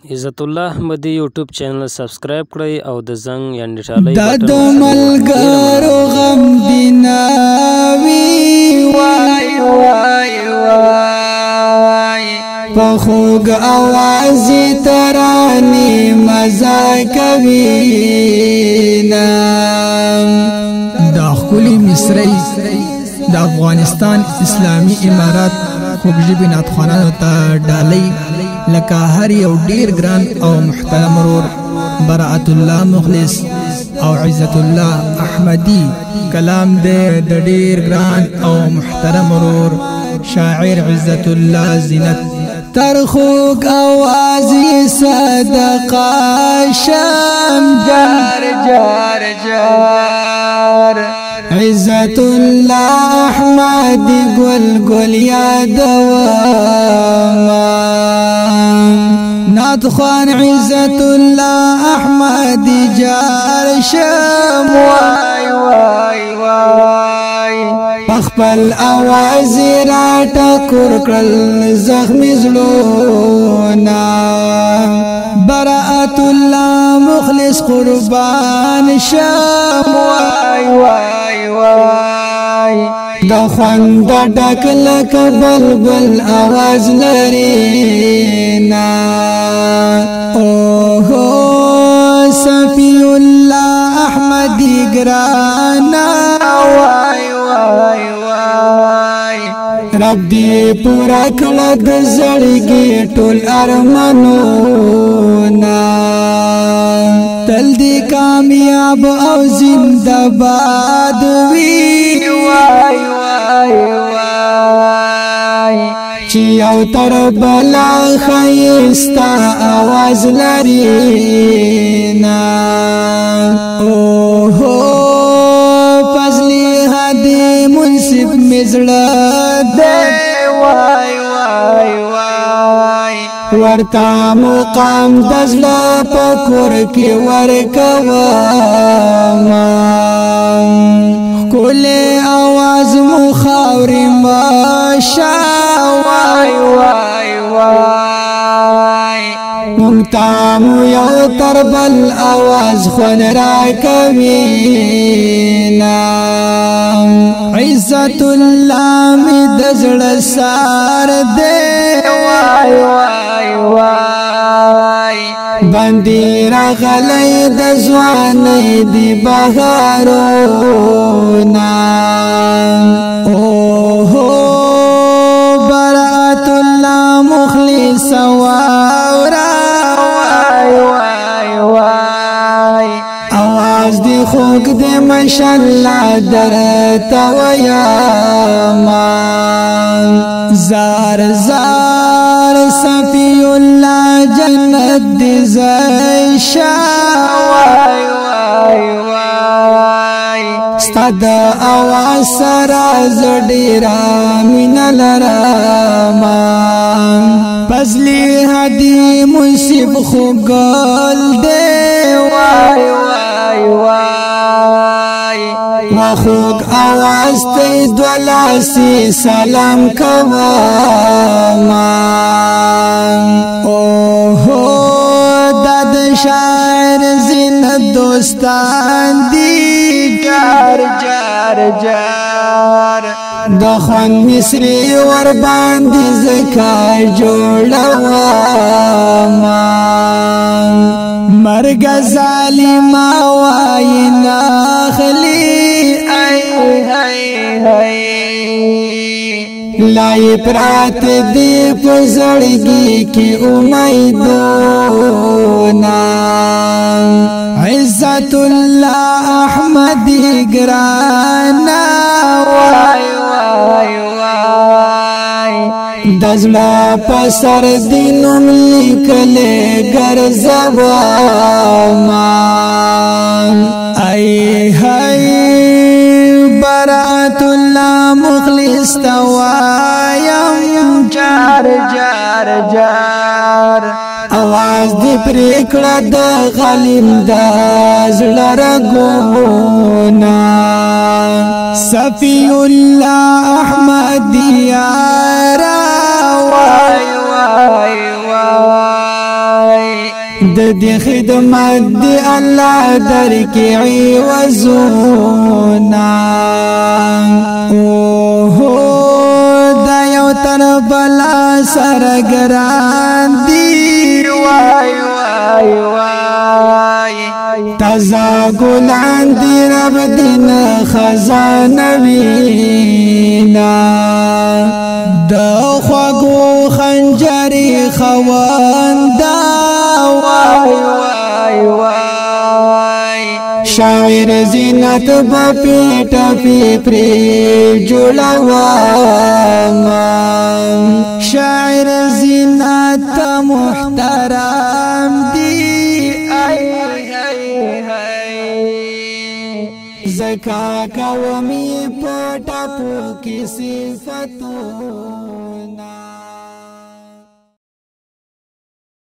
عزت الله احمدی یوټیوب چینل سبسکرایب کړئ او د زنګ یا نټالۍ بټن د ملګرو غم دیناوي وای وای وای په خوږ اواز ترانه مزه کوي نام د خولي مصری د افغانستان اسلامی امارات خوږژبی ناتخوانانو ته ډالۍ لکه هر یو ډیر ګران او محترم ورور برات الله مخلص او عزت الله احمدی کلام دې د ډیر ګران او محترم ورور شاعر عزت الله زینت ترخوک اوازی صدقه شم جار جار جار عزت الله احمدی گل گل یادوما ناتخوان عزت الله احمدی جار شم وای وای وای پخپل آواز را ټکور کړل زخمی زړونا برات الله مخلص قربان شم وای وای وای د خوند ډکل بلبل आवाज لري نا اوه صفی الله احمدی ګرانا وای وای وای رب دې پورا کړه د زړګي ټول ارمانونه تل دې کامیاب او زنده باد وي وای وای وای چې یو تر بلا خيستا आवाज لري نا اوه فضلی هدي منصف مزړه دې وای وای وای ورتا مقام دزلا پکور کی ورکوا کول आवाज مخاوري ماشا وای وای وای ممتام یو تربل आवाज خون را کوینا عزت الله می دزړه سار دې وای وای وای باندې راغلې د ځوانې دی بهارونه اوه برات الله مخلص واورا وای وای وای आवाज دی خوږ دی ماشاءالله درته ویا ما زار زار صفی الله جنت دی زیشا وای وای وای ستاد आवाज سره زډیرا مین لرما فضلی هدی منصف خو ګل دی وای وای وای واخوک आवाज ته دلاسی سلام کوا اوه داد شاعر زینت دوستان دی جار جار جار د خوان مصری ور باندې زکا جوړوا مرګ ظالم وای ناخلی ای هی هی لای پرات دی پزړګي کی امیدونه عزت الله احمدی ګرانا وای وای وای دزلا پسر دینم لیکلې ګرځوا ای هی برات الله مخلص توایم جار جار جار आवाज دی پریکړه د غلیم د زړه رګونا صفی الله احمدی یارا وای وای وای د دې خدمت دی الله درکې عوضونه اوهو دا یو تن بلا سره ګران دی وای وای وای تازه ګلان دی رب دین خزانه وینا د خواږو خنجرې خواندا وای وای وای شاعر زینت په پیټه پری جوړوا شاعر زینت محترم دی زکا کومی پټه په کې صفاتو